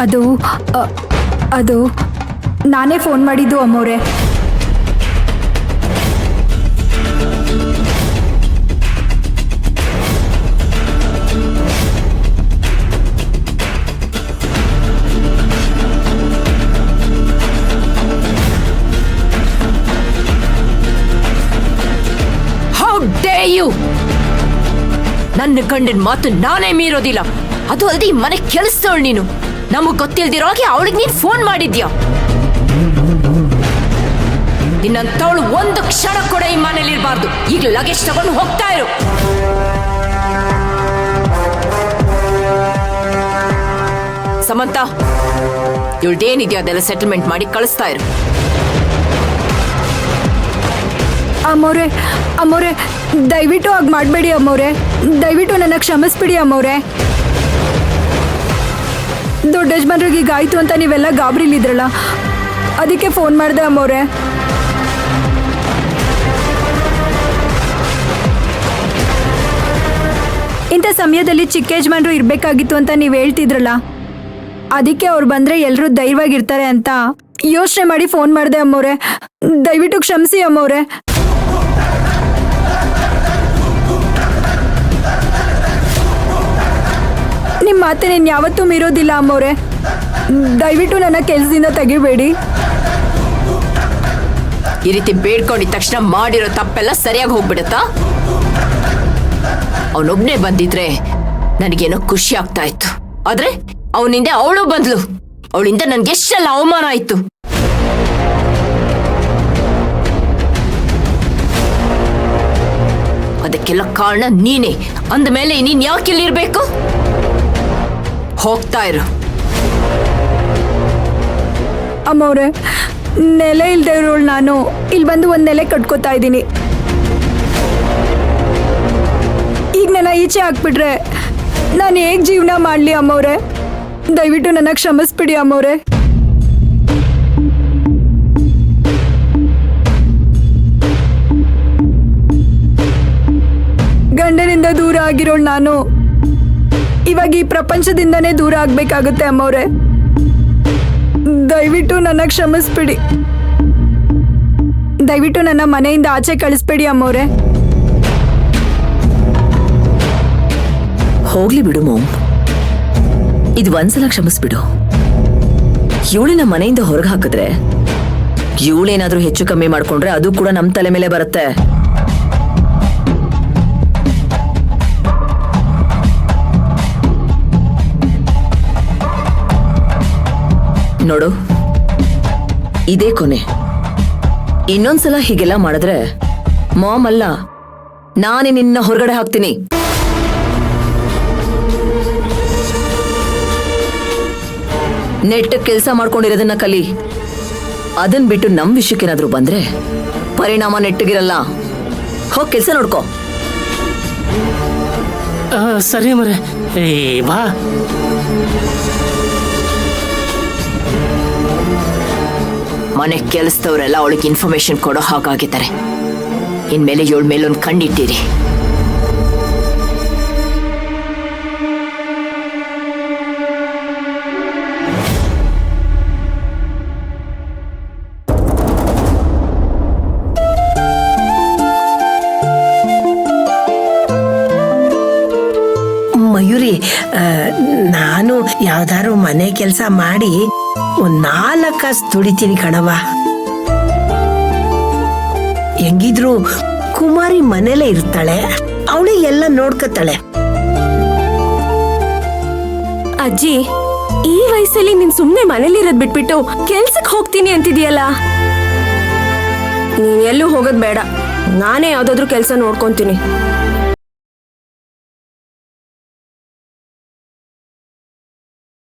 ಅದು ಅದು ನಾನೇ ಫೋನ್ ಮಾಡಿದ್ದು ಅಮ್ಮೋರೆ. ನನ್ನ ಗಂಡನ ಮಾತು ನಾನೇ ಮೀರೋದಿಲ್ಲ. ಅದು ಅಲ್ದಿ ಮನೆ ಕೆಲಸದವಳು ನೀನು. ನಮಗ್ ಗೊತ್ತಿಲ್ದಿರೋಗೆ ಅವಳಿಗೆ ನೀನ್ ಫೋನ್ ಮಾಡಿದ್ಯಾ? ನಿನ್ನಂತವಳು ಒಂದು ಕ್ಷಣ ಕೂಡ ಈ ಮನೇಲಿ ಇರಬಾರ್ದು. ಈಗ ಲಗೇಜ್ ತಗೊಂಡು ಹೋಗ್ತಾ ಇರು. ಸಮಂತ, ಇವಳ್ದೇನಿದೆಯೋ ಅದೆಲ್ಲ ಸೆಟಲ್ಮೆಂಟ್ ಮಾಡಿ ಕಳಿಸ್ತಾ ಇರು. ಅಮ್ಮೋರೆ ಅಮ್ಮೋರೆ, ದಯವಿಟ್ಟು ಹಾಗೆ ಮಾಡಬೇಡಿ ಅಮ್ಮೋರೆ. ದಯವಿಟ್ಟು ನನ್ನ ಕ್ಷಮಿಸ್ಬಿಡಿ ಅಮ್ಮೋರೆ. ದೊಡ್ಡ ಯಜಮಾನ್ರಿಗೆ ಈಗ ಆಯ್ತು ಅಂತ ನೀವೆಲ್ಲ ಗಾಬರಿಲಿದ್ರಲ್ಲ, ಅದಕ್ಕೆ ಫೋನ್ ಮಾಡಿದೆ ಅಮ್ಮೋರೆ. ಇಂಥ ಸಮಯದಲ್ಲಿ ಚಿಕ್ಕ ಯಜಮಾನ್ರು ಇರಬೇಕಾಗಿತ್ತು ಅಂತ ನೀವು ಹೇಳ್ತಿದ್ರಲ್ಲ, ಅದಕ್ಕೆ ಅವ್ರು ಬಂದರೆ ಎಲ್ಲರೂ ಧೈರ್ಯವಾಗಿರ್ತಾರೆ ಅಂತ ಯೋಚನೆ ಮಾಡಿ ಫೋನ್ ಮಾಡಿದೆ ಅಮ್ಮೋರೆ. ದಯವಿಟ್ಟು ಕ್ಷಮಿಸಿ ಅಮ್ಮೋರೆ. ನಿಮ್ಮ ಮಾತೆ ನೀನು ಯಾವತ್ತೂ ಮೀರೋದಿಲ್ಲ ಅಮ್ಮೋರೆ. ದಯವಿಟ್ಟು ನನ್ನ ಕೆಲಸದಿಂದ ತೆಗಿಬೇಡಿ. ಈ ರೀತಿ ಬೇಡ್ಕೊಂಡಿದ ತಕ್ಷಣ ಮಾಡಿರೋ ತಪ್ಪೆಲ್ಲ ಸರಿಯಾಗಿ ಹೋಗ್ಬಿಡುತ್ತಾ? ಅವನೊಬ್ನೇ ಬಂದಿದ್ರೆ ನನಗೇನೋ ಖುಷಿ ಆಗ್ತಾ ಇತ್ತು. ಆದ್ರೆ ಅವನಿಂದ ಅವಳು ಬಂದ್ಲು. ಅವಳಿಂದ ನನ್ಗೆ ಎಷ್ಟೆಲ್ಲ ಅವಮಾನ ಆಯ್ತು. ಅದಕ್ಕೆಲ್ಲ ಕಾರಣ ನೀನೇ. ಅಂದಮೇಲೆ ನೀನ್ ಯಾಕೆ ಇಲ್ಲಿರ್ಬೇಕು? ಹೋಗ್ತಾ ಇರು. ಅಮ್ಮವ್ರೆ, ನೆಲೆ ಇಲ್ದೇ ಇರೋಳು ನಾನು ಇಲ್ಲಿ ಬಂದು ಒಂದು ನೆಲೆ ಕಟ್ಕೋತಾ ಇದ್ದೀನಿ. ಈಗ ನನ್ನ ಈಚೆ ಹಾಕ್ಬಿಟ್ರೆ ನಾನು ಹೇಗೆ ಜೀವನ ಮಾಡಲಿ ಅಮ್ಮವ್ರೆ? ದಯವಿಟ್ಟು ನನ್ನ ಕ್ಷಮಿಸ್ಬಿಡಿ ಅಮ್ಮವ್ರೆ. ಗಂಡನಿಂದ ದೂರ ಆಗಿರೋಳು ನಾನು ಇವಾಗ ಈ ಪ್ರಪಂಚದಿಂದನೇ ದೂರ ಆಗ್ಬೇಕಾಗುತ್ತೆ ಅಮ್ಮವ್ರೆ. ದಯವಿಟ್ಟು ನನ್ನ ಕ್ಷಮಿಸ್ಬಿಡಿ. ದಯವಿಟ್ಟು ನನ್ನ ಮನೆಯಿಂದ ಆಚೆ ಕಳಿಸ್ಬೇಡಿ ಅಮ್ಮವ್ರೆ. ಹೋಗ್ಲಿ ಬಿಡು ಮೋಮ್, ಇದು ಒಂದ್ಸಲ ಕ್ಷಮಿಸ್ಬಿಡು. ಇವಳಿನ ಮನೆಯಿಂದ ಹೊರಗೆ ಹಾಕಿದ್ರೆ ಇವಳೇನಾದ್ರೂ ಹೆಚ್ಚು ಕಮ್ಮಿ ಮಾಡ್ಕೊಂಡ್ರೆ ಅದು ಕೂಡ ನಮ್ಮ ತಲೆ ಮೇಲೆ ಬರುತ್ತೆ. ನೋಡು, ಇದೇ ಕೊನೆ. ಇನ್ನೊಂದ್ಸಲ ಹೀಗೆಲ್ಲ ಮಾಡಿದ್ರೆ ಮಾಮ್ ಅಲ್ಲ, ನಾನೇ ನಿನ್ನ ಹೊರಗಡೆ ಹಾಕ್ತೀನಿ. ನೆಟ್ಟ ಕೆಲಸ ಮಾಡ್ಕೊಂಡಿರೋದನ್ನ ಕಲಿ. ಅದನ್ ಬಿಟ್ಟು ನಮ್ ವಿಷಯಕ್ಕೇನಾದ್ರೂ ಬಂದ್ರೆ ಪರಿಣಾಮ ನೆಟ್ಟಗಿರಲ್ಲ. ಹೋಗ್ ಕೆಲ್ಸ ನೋಡ್ಕೋ. ಸರಿ ಮರೆ, ಬಾ. ಮನೆ ಕೆಲಸದವರೆಲ್ಲ ಅವಳಿಗೆ ಇನ್ಫಾರ್ಮೇಶನ್ ಕೊಡೋ ಹಾಗಾಗಿದ್ದಾರೆ. ಇನ್ಮೇಲೆ ಇವಳ ಮೇಲೊಂದು ಕಣ್ಣಿಟ್ಟಿರಿ. ಮಯೂರಿ, ನಾನು ಯಾವ್ದಾದ್ರು ಮನೆ ಕೆಲಸ ಮಾಡಿ ಒಂದ್ 4 ಕಾಸು ದುಡಿತೀನಿ ಕಣವ. ಹೆಂಗಿದ್ರು ಕುಮಾರಿ ಮನೇಲೆ ಇರ್ತಾಳೆ, ಅವಳು ಎಲ್ಲ ನೋಡ್ಕತ್ತಾಳೆ. ಅಜ್ಜಿ, ಈ ವಯಸ್ಸಲ್ಲಿ ನೀನ್ ಸುಮ್ನೆ ಮನೇಲಿರೋದ್ ಬಿಟ್ಬಿಟ್ಟು ಕೆಲ್ಸಕ್ ಹೋಗ್ತೀನಿ ಅಂತಿದ್ಯಲ್ಲ. ನೀನ್ ಎಲ್ಲೂ ಹೋಗೋದ್ ಬೇಡ, ನಾನೇ ಯಾವ್ದಾದ್ರು ಕೆಲ್ಸ ನೋಡ್ಕೊಂತೀನಿ.